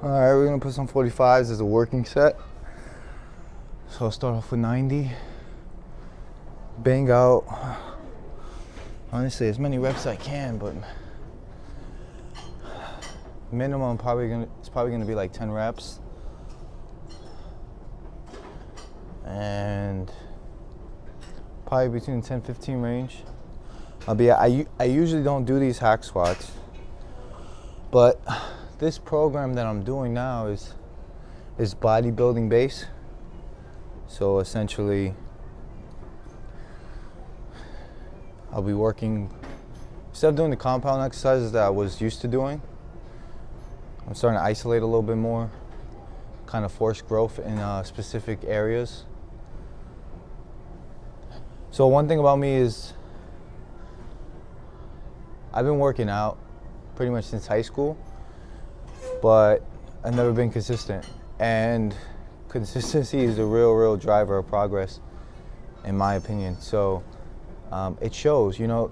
Alright, we're gonna put some 45s as a working set. So I'll start off with 90. Bang out, honestly, as many reps as I can, but minimum it's probably gonna be like 10 reps. And probably between 10-15 range. I usually don't do these hack squats, but this program that I'm doing now is bodybuilding based. So essentially, I'll be working, instead of doing the compound exercises that I was used to doing, I'm starting to isolate a little bit more, kind of force growth in specific areas. So one thing about me is I've been working out pretty much since high school, but I've never been consistent. And consistency is the real driver of progress, in my opinion. So it shows, you know,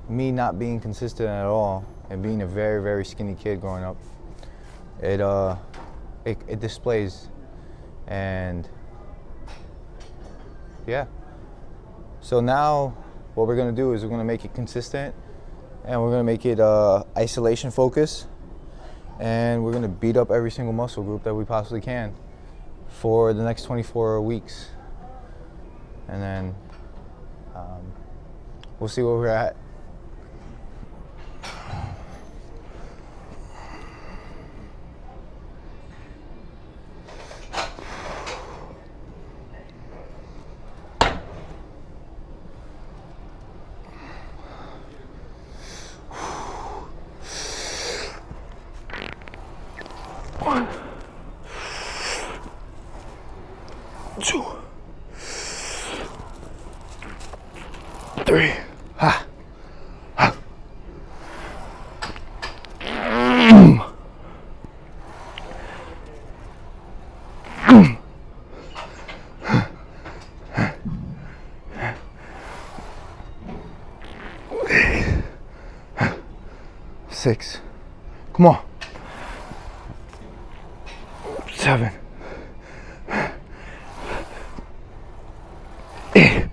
me not being consistent at all and being a very skinny kid growing up, it displays. And yeah. So now what we're gonna do is we're gonna make it consistent, and we're gonna make it isolation focus, and we're gonna beat up every single muscle group that we possibly can for the next 24 weeks. And then we'll see where we're at. One, 2, 3. Ha. Ha. 6. Come on. 7. 8.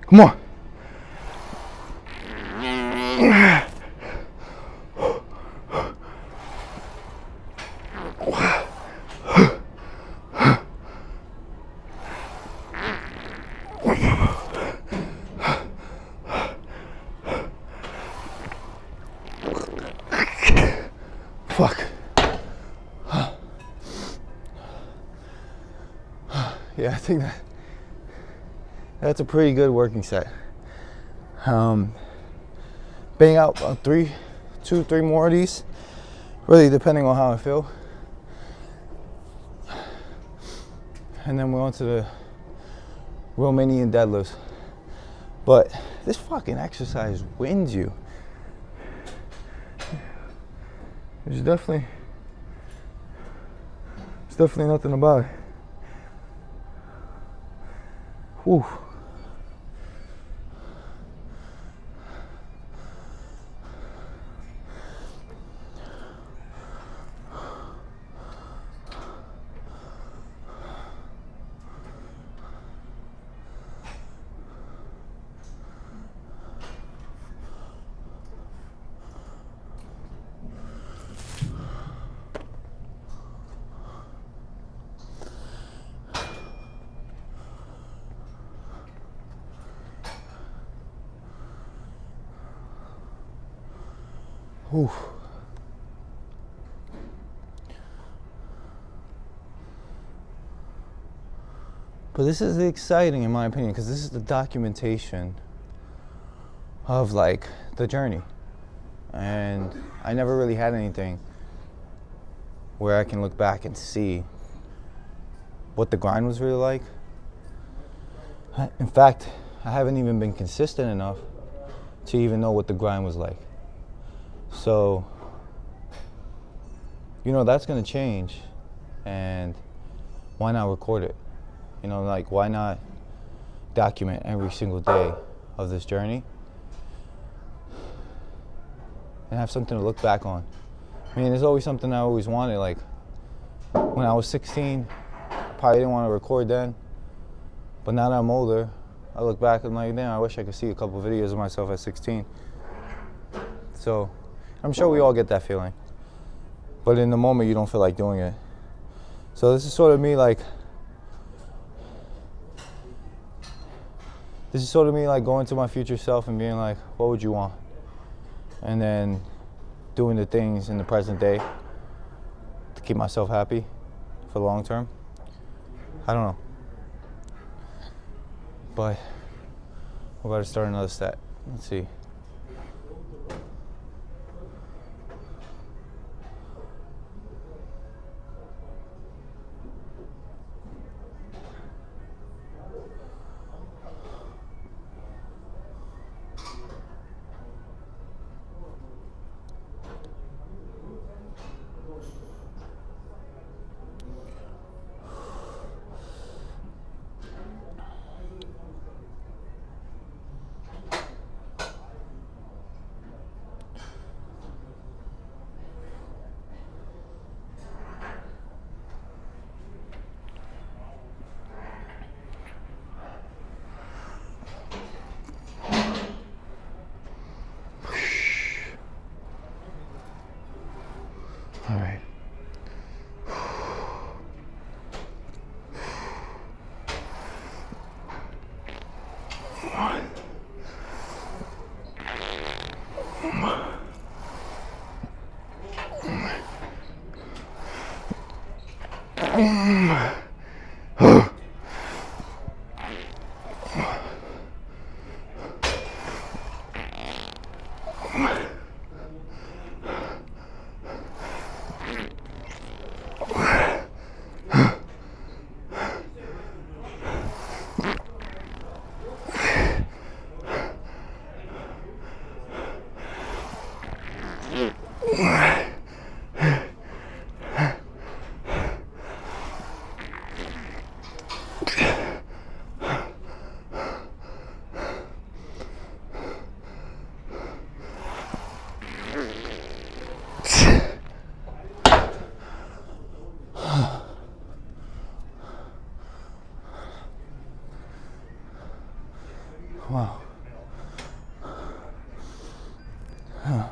Come on. Fuck. Yeah, I think that's a pretty good working set. Bang out 2, 3 more of these, really depending on how I feel. And then we're on to the Romanian deadlifts. But this fucking exercise wins you. There's definitely nothing about it. Whew. Whew. But this is exciting in my opinion, because this is the documentation of like the journey. And I never really had anything where I can look back and see what the grind was really like. In fact, I haven't even been consistent enough to even know what the grind was like. So, you know, that's gonna change, and why not record it? You know, like, why not document every single day of this journey and have something to look back on I mean, there's always something I always wanted. Like when I was 16, probably didn't want to record then. But now that I'm older, I look back and I'm like, damn, I wish I could see a couple videos of myself at 16. So I'm sure we all get that feeling. But in the moment, you don't feel like doing it. So this is sort of me like, going to my future self and being like, what would you want? And then doing the things in the present day to keep myself happy for the long term. I don't know. But we're about to start another set. Let's see. All right. Wow. Huh.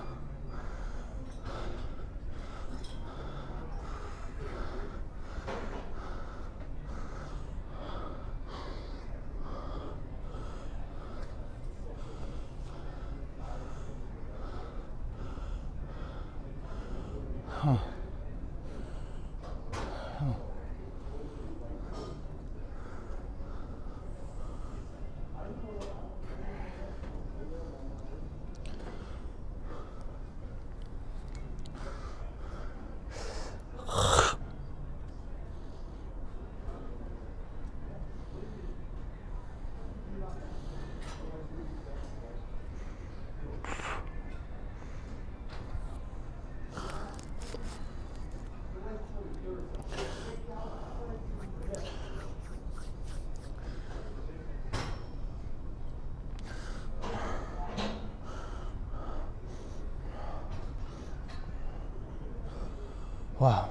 Wow,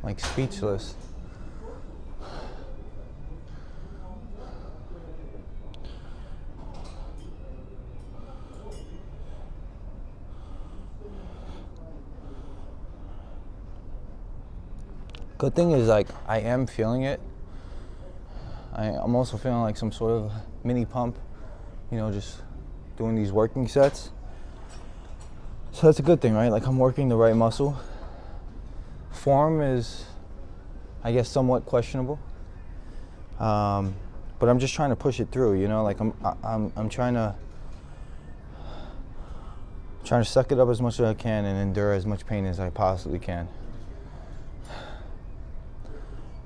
like speechless. Good thing is, like, I am feeling it. I'm also feeling like some sort of mini pump, you know, just doing these working sets. So that's a good thing, right? Like, I'm working the right muscle. Form is, I guess, somewhat questionable, but I'm just trying to push it through. You know, like I'm trying to suck it up as much as I can and endure as much pain as I possibly can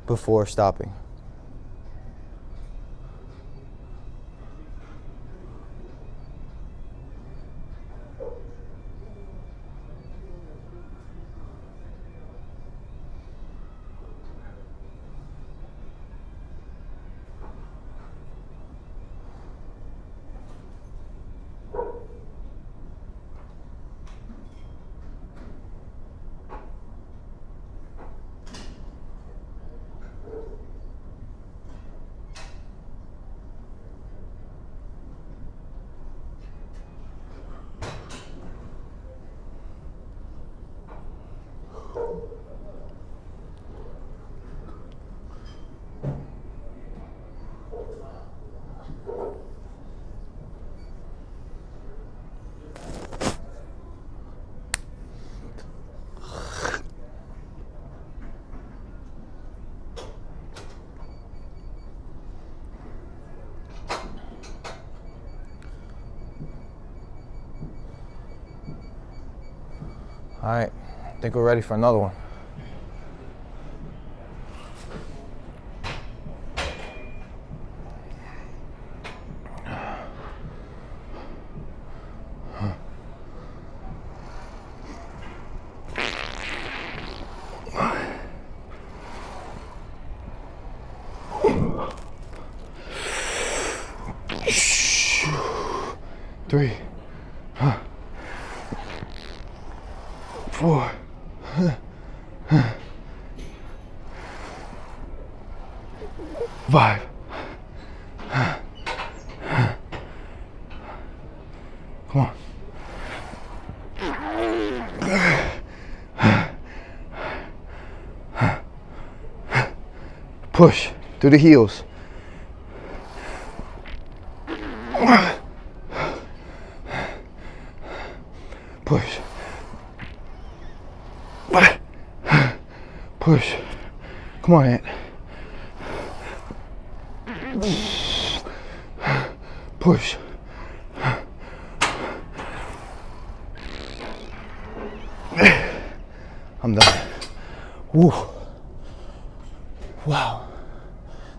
before stopping. All right, I think we're ready for another one. Three, 4, 5. Come on. Push through the heels. Push. Push. Come on, Ant. Push. I'm done. Woo. Wow.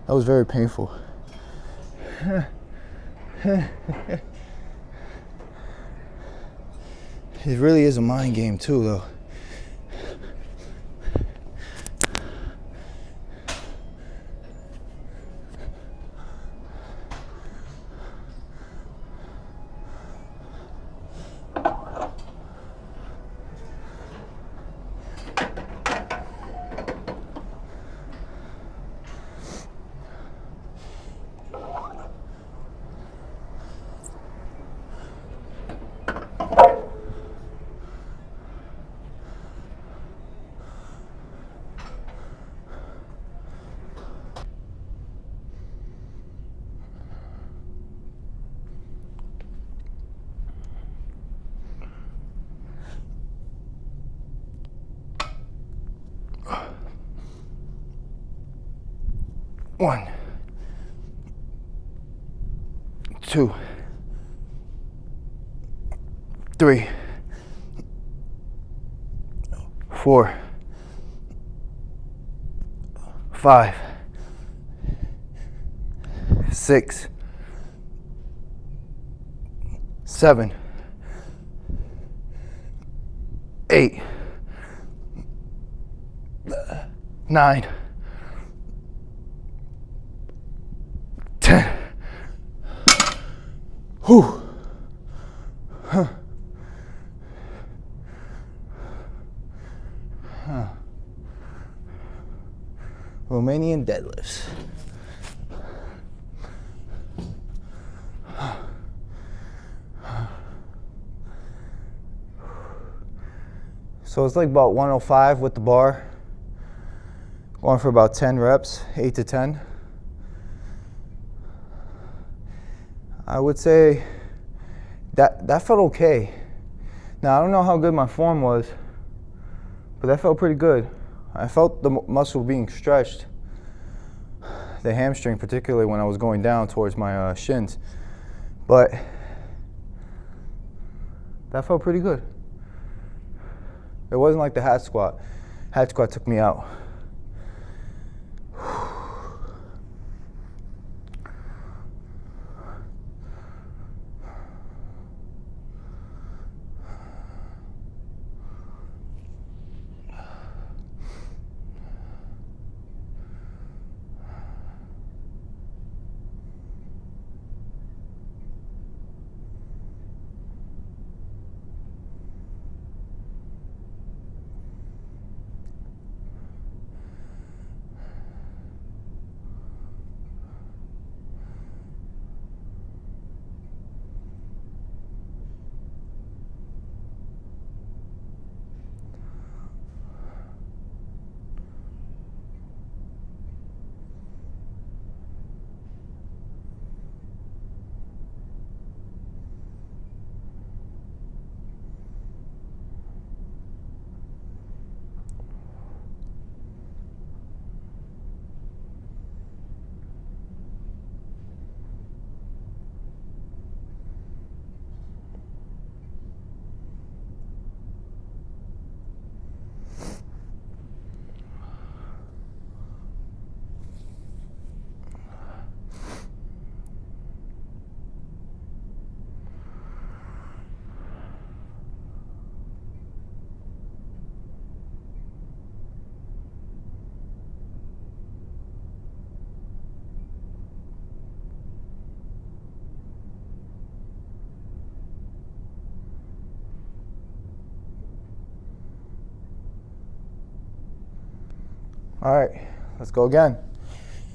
That was very painful. It really is a mind game too, though. One, 2, 3, 4, 5, 6, 7, 8, 9, 10. Whew. Huh. Huh. Romanian deadlifts. So it's like about 105 with the bar. Going for about 10 reps, 8 to 10. I would say that felt okay. Now, I don't know how good my form was, but that felt pretty good. I felt the muscle being stretched, the hamstring, particularly when I was going down towards my shins. But that felt pretty good. It wasn't like the hat squat. Hat squat took me out. All right, let's go again.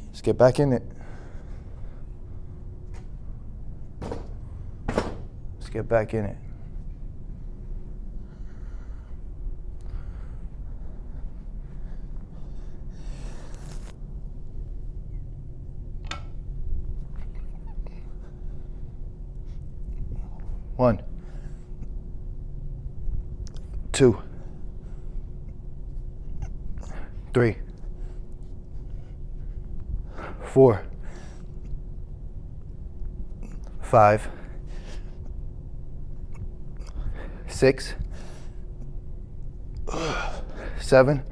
Let's get back in it. Let's get back in it. One, two, three, 4, 5, 6, 7,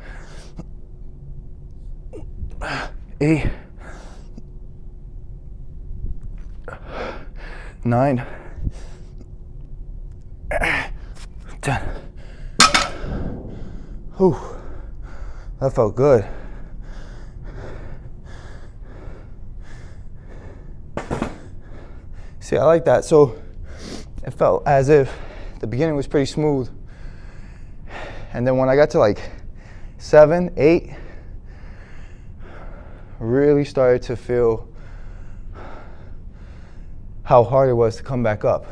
8, 9, 10. Whew, that felt good. See, I like that. So it felt as if the beginning was pretty smooth. And then when I got to like 7, 8, really started to feel how hard it was to come back up.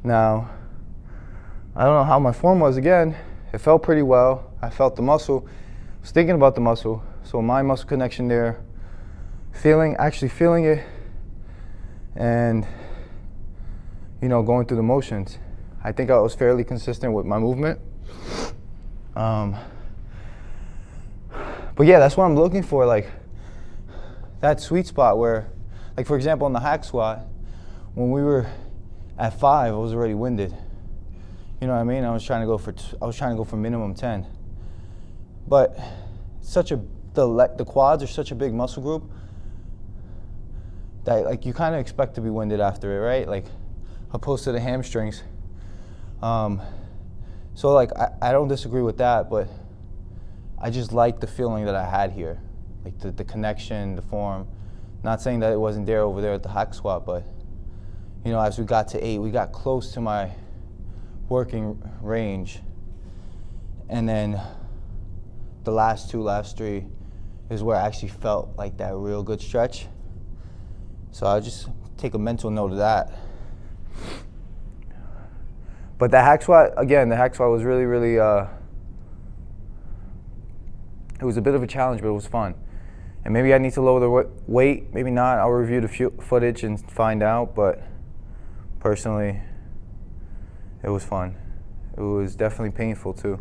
Now, I don't know how my form was again. It felt pretty well. I felt the muscle. I was thinking about the muscle. So my muscle connection there. Actually feeling it, and going through the motions. I think I was fairly consistent with my movement. But yeah, that's what I'm looking for, like that sweet spot where, like for example, in the hack squat, when we were at 5, I was already winded. You know what I mean? I was trying to go for minimum 10. But the quads are such a big muscle group that like you kind of expect to be winded after it, right? Like opposed to the hamstrings. So like I don't disagree with that, but I just like the feeling that I had here, like the connection, the form. Not saying that it wasn't there over there at the hack squat, but as we got to 8, we got close to my working range, and then the last 2, last 3 is where I actually felt like that real good stretch. So I'll just take a mental note of that. But the hack squat was really, really, it was a bit of a challenge, but it was fun. And maybe I need to lower the weight, maybe not. I'll review the footage and find out, but personally, it was fun. It was definitely painful too.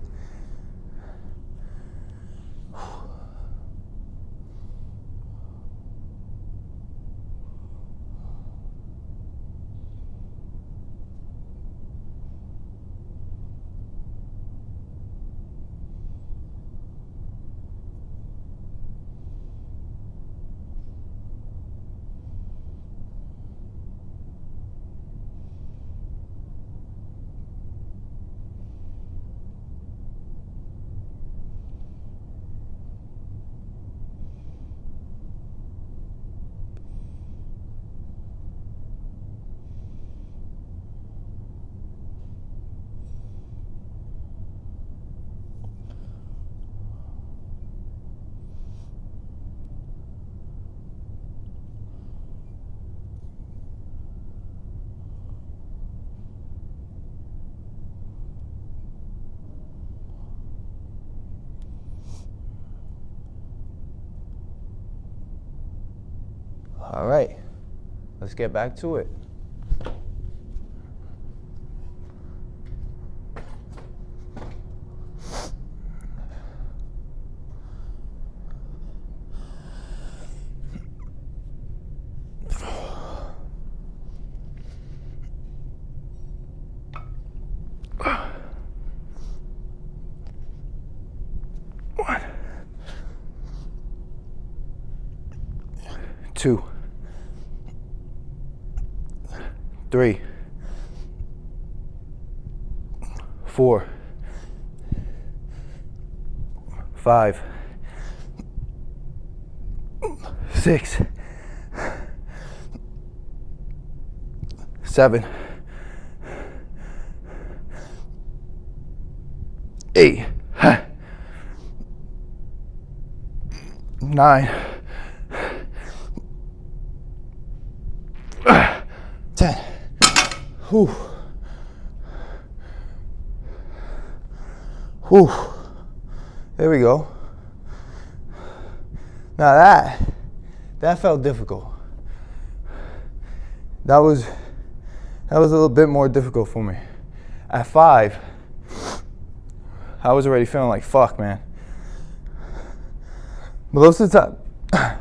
All right, let's get back to it. One, 2, 3, 4, 5, 6, 7, 8, 9, 10. Whew. Whew. There we go. Now that felt difficult. That was a little bit more difficult for me. At 5, I was already feeling like fuck, man. But those are the times,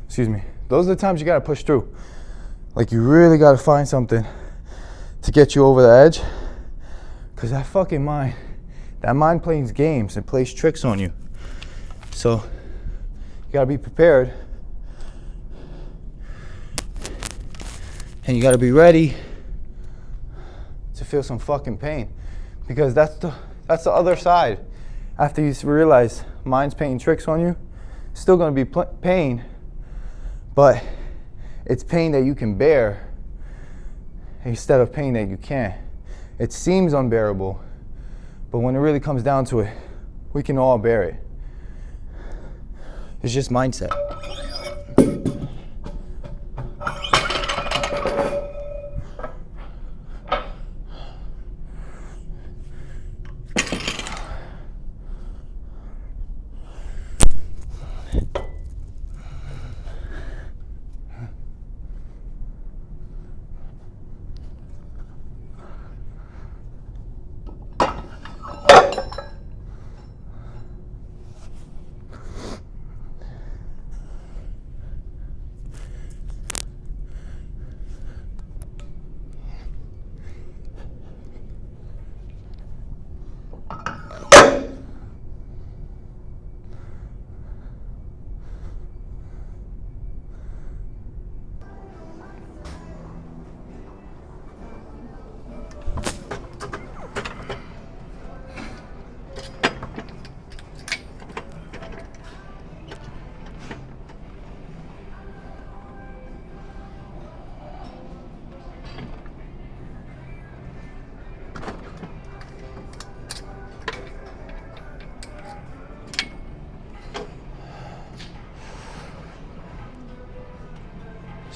excuse me, those are the times you gotta push through. Like, you really gotta find something to get you over the edge. Cause that fucking mind, that mind plays games and plays tricks on you. So you gotta be prepared. And you gotta be ready to feel some fucking pain. Because that's the other side. After you realize mind's playing tricks on you, it's still gonna be pain, but it's pain that you can bear instead of pain that you can't. It seems unbearable, but when it really comes down to it, we can all bear it. It's just mindset.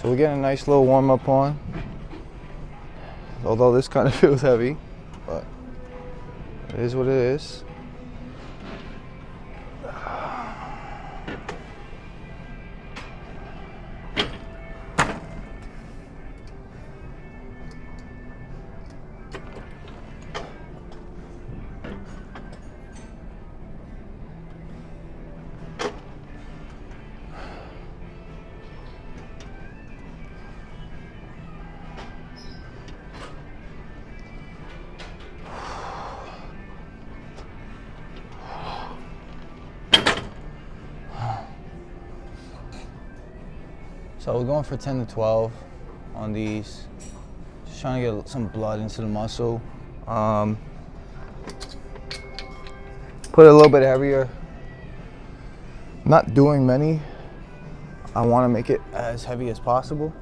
So we're getting a nice little warm up on. Although this kind of feels heavy, but it is what it is. So we're going for 10 to 12 on these. Just trying to get some blood into the muscle. Put it a little bit heavier. Not doing many. I want to make it as heavy as possible.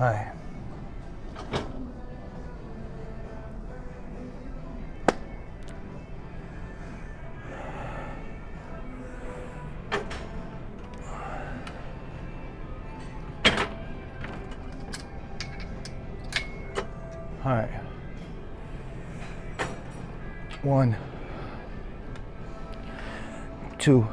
All right. All right. 1, 2.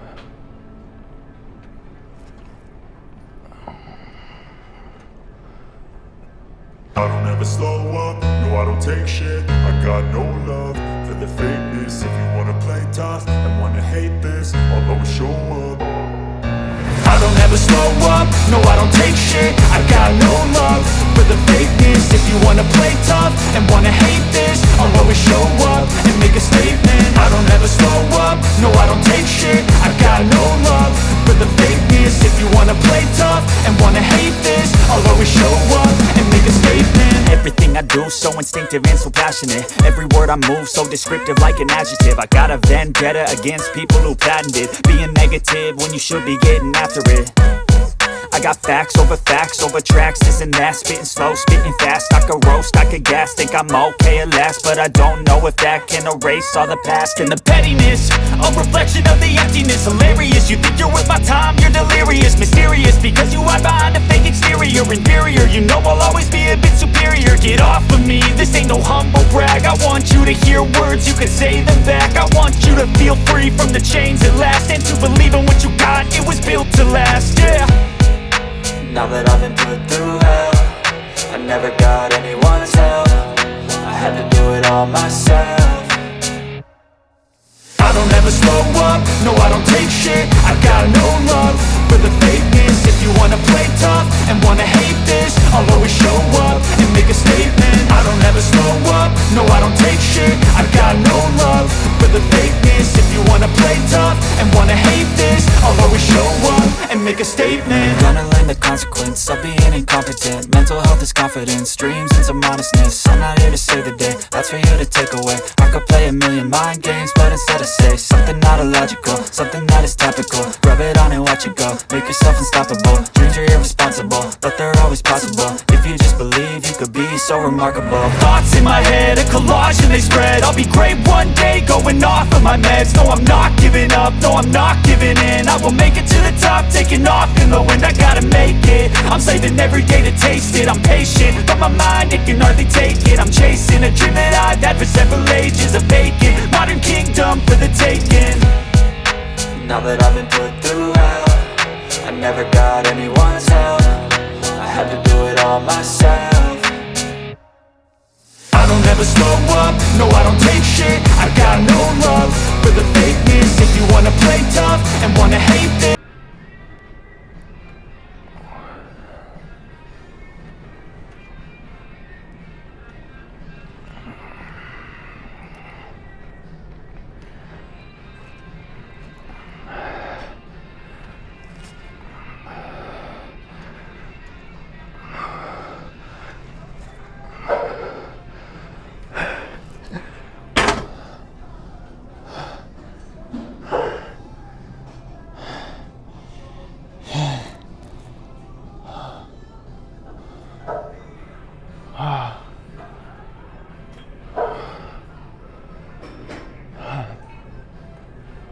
I don't ever slow up, no I don't take shit. I got no love for the fakeness. If you wanna play tough and wanna hate this, I'll always show up. I don't ever slow up, no I don't take shit. I got no love for the fakeness. If you wanna play tough and wanna hate this, I'll always show up and make a statement. I don't ever slow up, no I don't take shit. I got no love for the fakeness. If you wanna play tough and wanna hate this, I'll always show up and make a statement. Everything everything I do so instinctive and so passionate. Every word I move so descriptive like an adjective. I got a vendetta against people who patented being negative when you should be getting after it. I got facts over tracks, this and that. Spitting slow, spitting fast, I could roast, I could gas. Think I'm okay at last, but I don't know if that can erase all the past. And the pettiness, a reflection of the emptiness. Hilarious, you think you're worth my time, you're delirious. Mysterious, because you hide behind a fake exterior. Inferior, you know I'll always be a bit superior. Get off of me, this ain't no humble brag. I want you to hear words, you can say them back. I want you to feel free from the chains at last, and to believe in what you got, it was built to last, yeah. Now that I've been put through hell, I never got anyone's help. I had to do it all myself. I don't ever slow up, no I don't take shit. I got no love for the fakeness. If you wanna play tough and wanna hate this, I'll always show up and make a statement. I don't ever slow up, no I don't take shit. I got no love for the fakeness. If you wanna play tough and wanna hate this, I'll always show up and make a statement. Gonna learn the consequence of being incompetent. Mental health is confidence, dreams and some honestness. I'm not here to save the day, that's for you to take away. I could play a million mind games, but instead I say something not illogical, something that is topical. Rub it on and watch it go, make yourself unstoppable. Dreams are irresponsible, but they're always possible. If you just believe, you could be so remarkable. Thoughts in my head, a collage and they spread. I'll be great one day, going off of my meds. No, I'm not giving up, no, I'm not giving in. I will make it to the top, taking off in the wind. I gotta make it, I'm saving every day to taste it. I'm patient, but my mind, it can hardly take it. I'm chasing a dream that I've had for several ages. A vacant, modern kingdom for the taking. Now that I've been put through hell, I never got anyone's help. I had to do it all myself. I don't ever slow up, no I don't take shit. I got no love for the fakeness. If you wanna play tough and wanna hate this,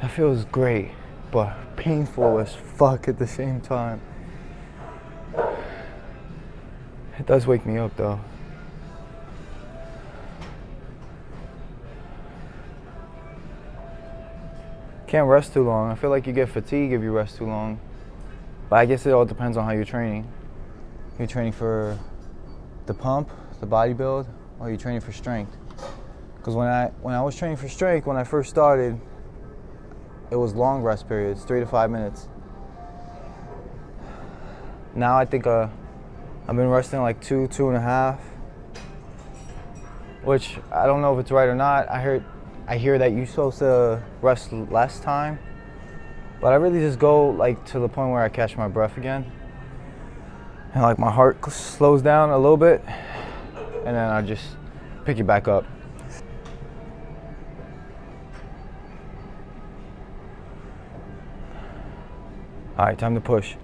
that feels great, but painful as fuck at the same time. It does wake me up though. Can't rest too long. I feel like you get fatigued if you rest too long. But I guess it all depends on how you're training. You're training for the pump, the body build, or you're training for strength. Because when I was training for strength, when I first started, it was long rest periods, 3 to 5 minutes. Now I think I've been resting like 2.5, which I don't know if it's right or not. I hear that you're supposed to rest less time, but I really just go like to the point where I catch my breath again, and like my heart slows down a little bit, and then I just pick it back up. All right, time to push.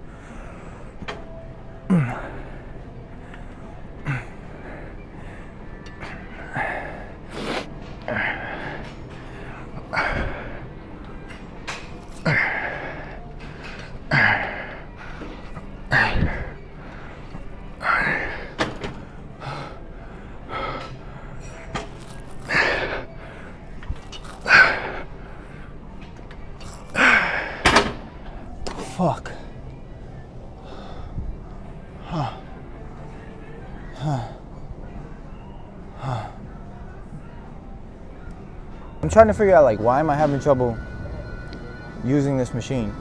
Fuck. I'm trying to figure out like why am I having trouble using this machine?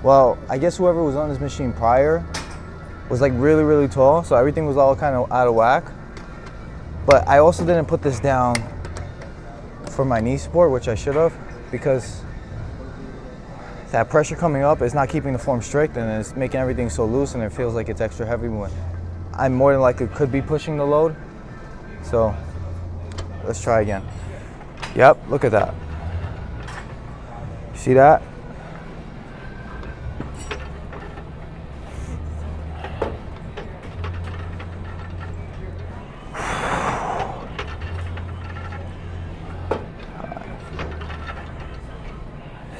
Well, I guess whoever was on this machine prior was like really, really tall, so everything was all kind of out of whack. But I also didn't put this down for my knee support, which I should have, because that pressure coming up is not keeping the form strict, and it's making everything so loose, and it feels like it's extra heavy when I more than likely could be pushing the load. So let's try again. Yep, look at that. See that?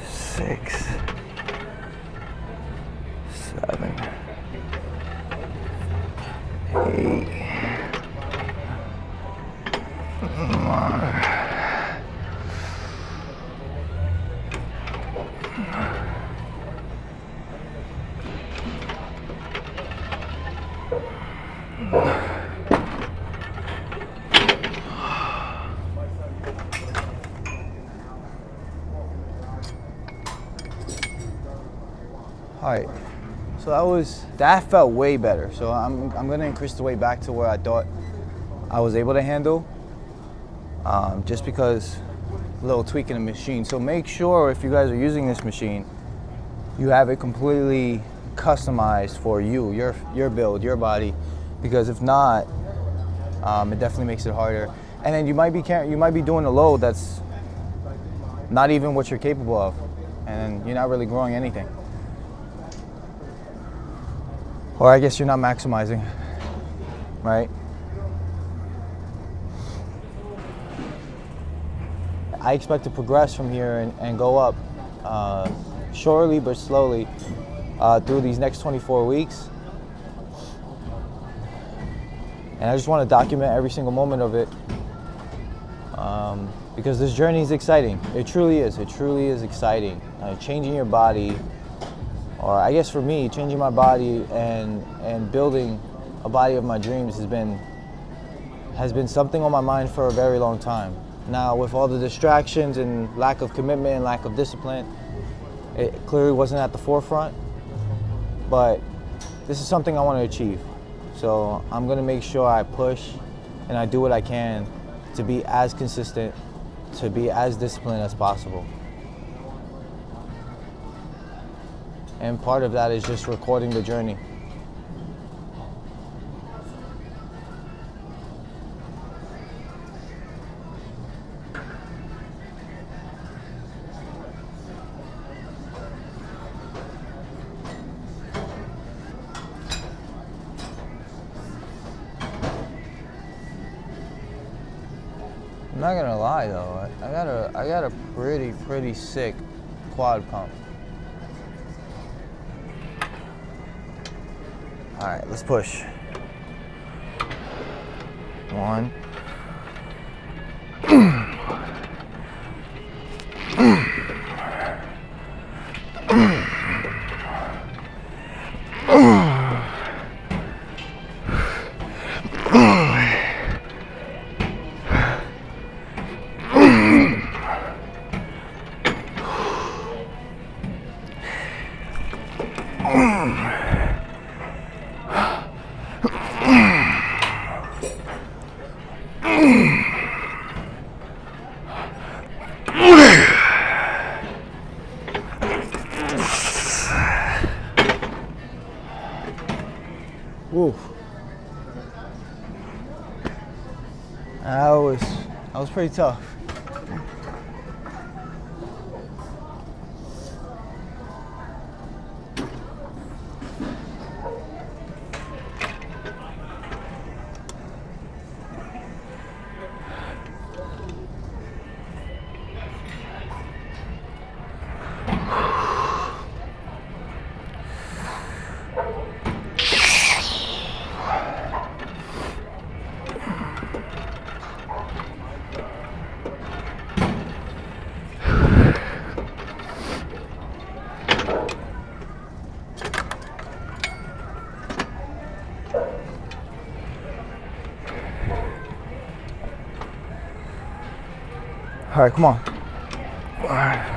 Six, 7, 8. All right, so that felt way better. So I'm gonna increase the weight back to where I thought I was able to handle, just because a little tweak in the machine. So make sure if you guys are using this machine, you have it completely customized for you, your build, your body, because if not, it definitely makes it harder. And then you might be doing a load that's not even what you're capable of, and you're not really growing anything. Or I guess you're not maximizing, right? I expect to progress from here and go up surely but slowly through these next 24 weeks. And I just want to document every single moment of it, because this journey is exciting. It truly is. It truly is exciting. Changing your body, or I guess for me, changing my body and building a body of my dreams has been something on my mind for a very long time. Now, with all the distractions and lack of commitment and lack of discipline, it clearly wasn't at the forefront, but this is something I want to achieve. So I'm gonna make sure I push and I do what I can to be as consistent, to be as disciplined as possible. And part of that is just recording the journey. I'm not gonna lie though, I got a pretty sick quad pump. All right, let's push. 1. Woo. That was pretty tough. All right, come on. All right.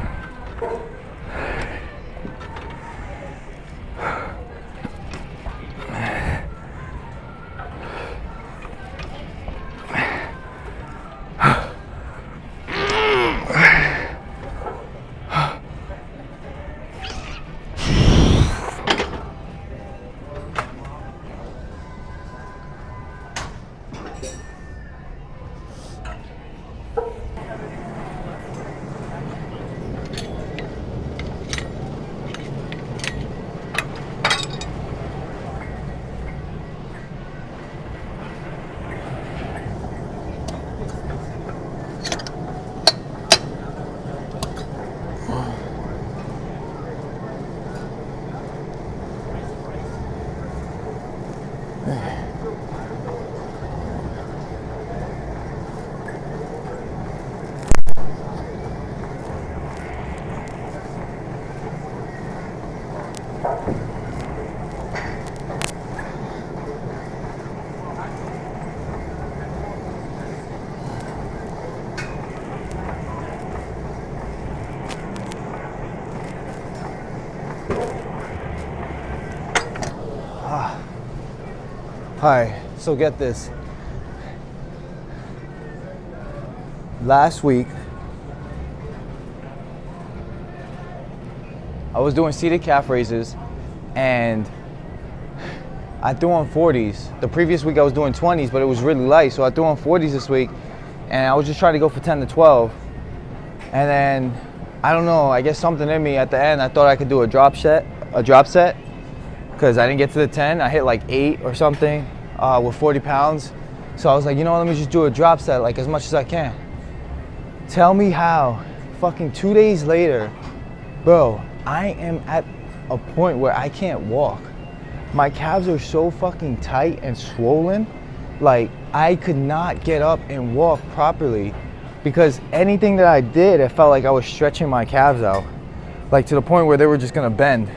Alright, so get this. Last week, I was doing seated calf raises and I threw on 40s. The previous week I was doing 20s, but it was really light, so I threw on 40s this week and I was just trying to go for 10 to 12. And then, I don't know, I guess something in me at the end, I thought I could do a drop set, because I didn't get to the 10. I hit like 8 or something with 40 pounds. So I was like, you know what, let me just do a drop set like as much as I can. Tell me how, fucking 2 days later, bro, I am at a point where I can't walk. My calves are so fucking tight and swollen, like I could not get up and walk properly because anything that I did, it felt like I was stretching my calves out, like to the point where they were just gonna bend.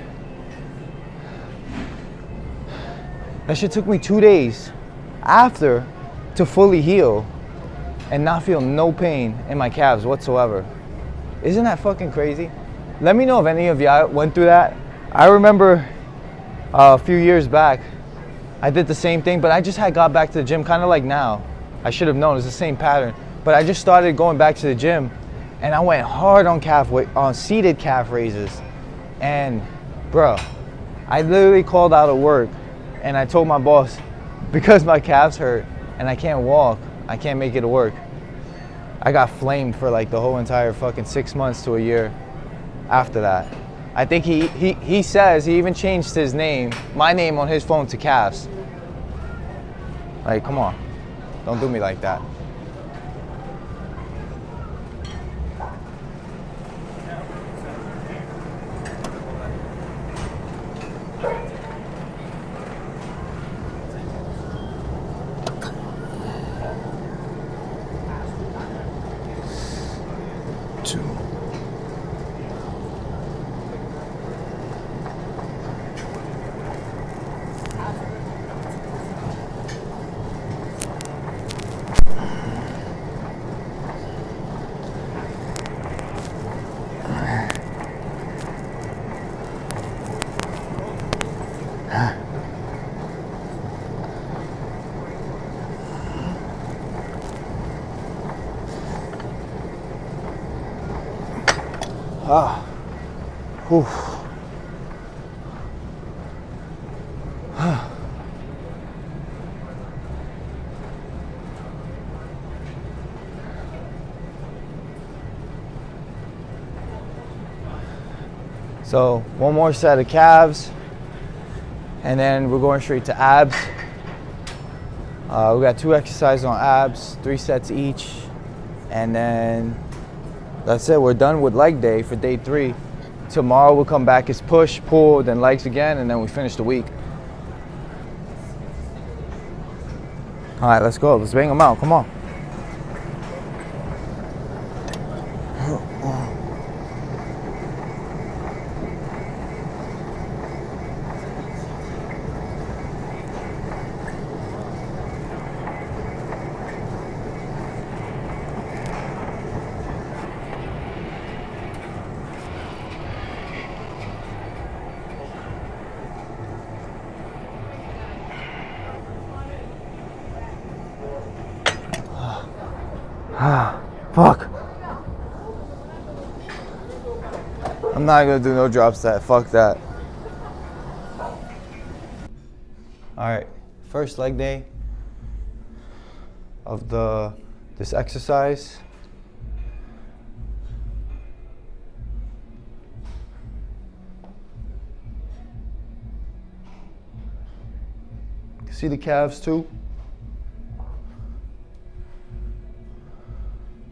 That shit took me 2 days after to fully heal and not feel no pain in my calves whatsoever. Isn't that fucking crazy? Let me know if any of y'all went through that. I remember a few years back, I did the same thing, but I just had got back to the gym kind of like now. I should have known, it's the same pattern. But I just started going back to the gym and I went hard on seated calf raises. And bro, I literally called out of work and I told my boss, because my calves hurt and I can't walk, I can't make it to work. I got flamed for like the whole entire fucking 6 months to a year after that. I think he says he even changed his name, my name on his phone to Calves. Like, come on, don't do me like that. Whew. So one more set of calves and then we're going straight to abs. We got 2 exercises on abs, 3 sets each, and then that's it. We're done with leg day for day 3. Tomorrow we'll come back as push, pull, then legs again, and then we finish the week. All right, let's go. Let's bang them out. Come on. Fuck. I'm not gonna do no drop set. Fuck that. Alright, first leg day of this exercise. See the calves too?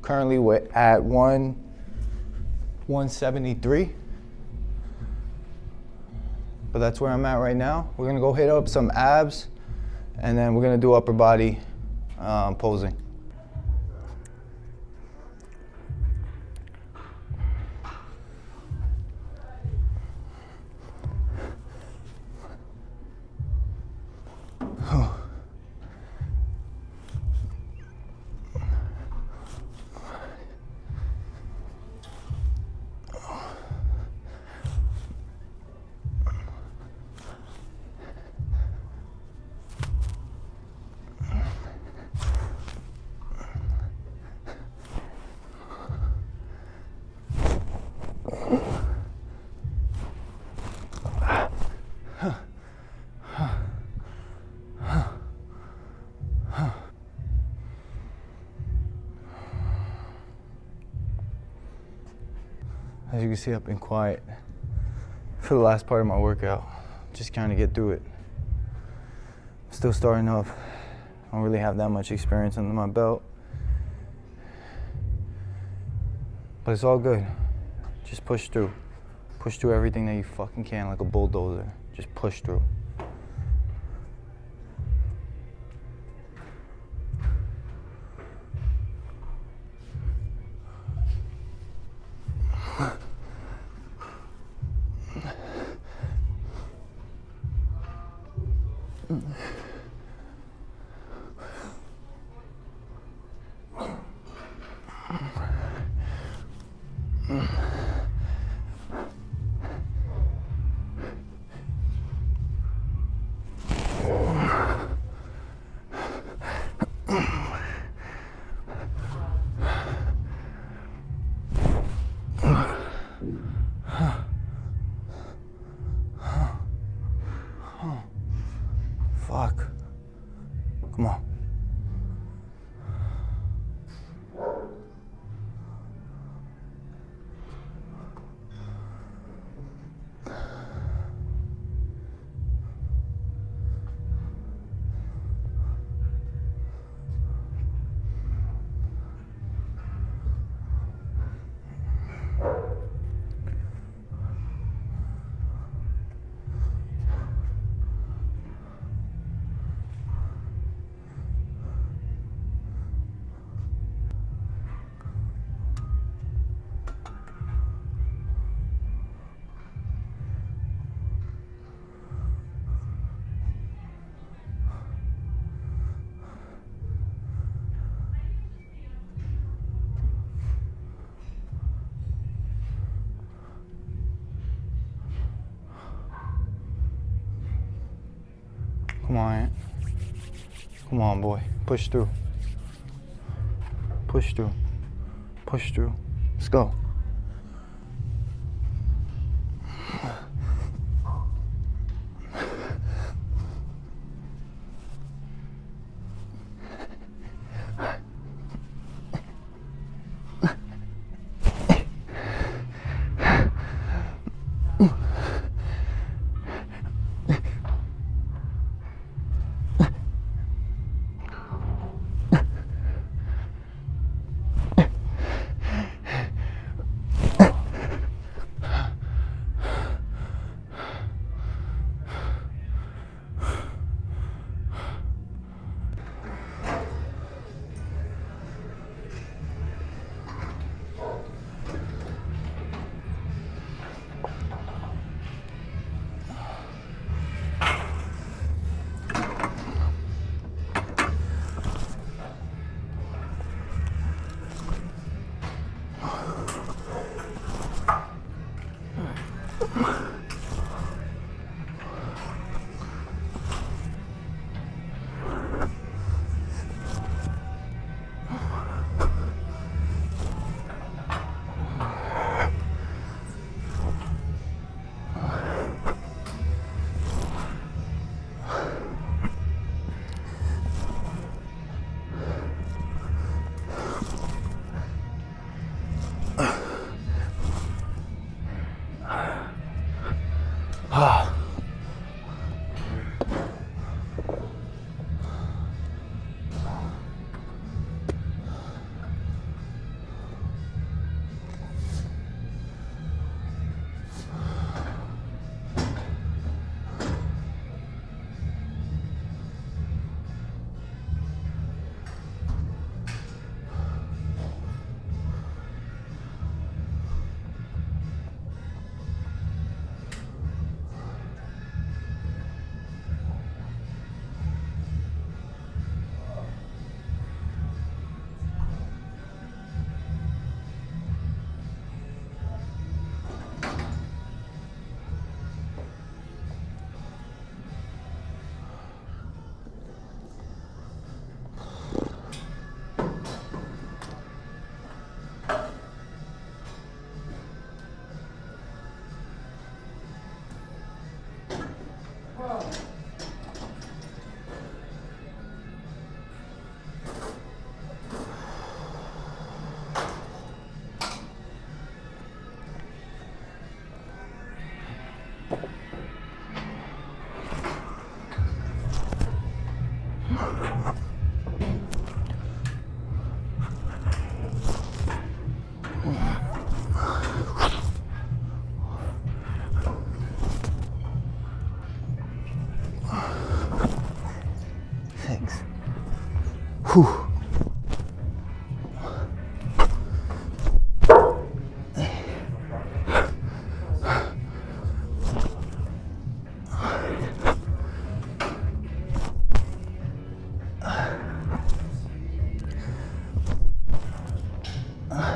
Currently we're at 173. But that's where I'm at right now. We're gonna go hit up some abs and then we're gonna do upper body posing. As you can see, I've been quiet for the last part of my workout. Just kind of get through it. Still starting up. I don't really have that much experience under my belt. But it's all good. Just push through. Push through everything that you fucking can like a bulldozer. Just push through. Fuck. Come on. Come on, Ant. Come on, boy. Push through. Push through. Push through. Let's go.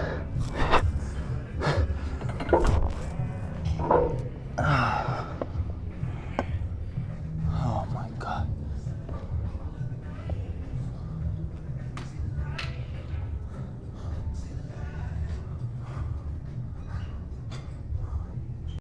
know.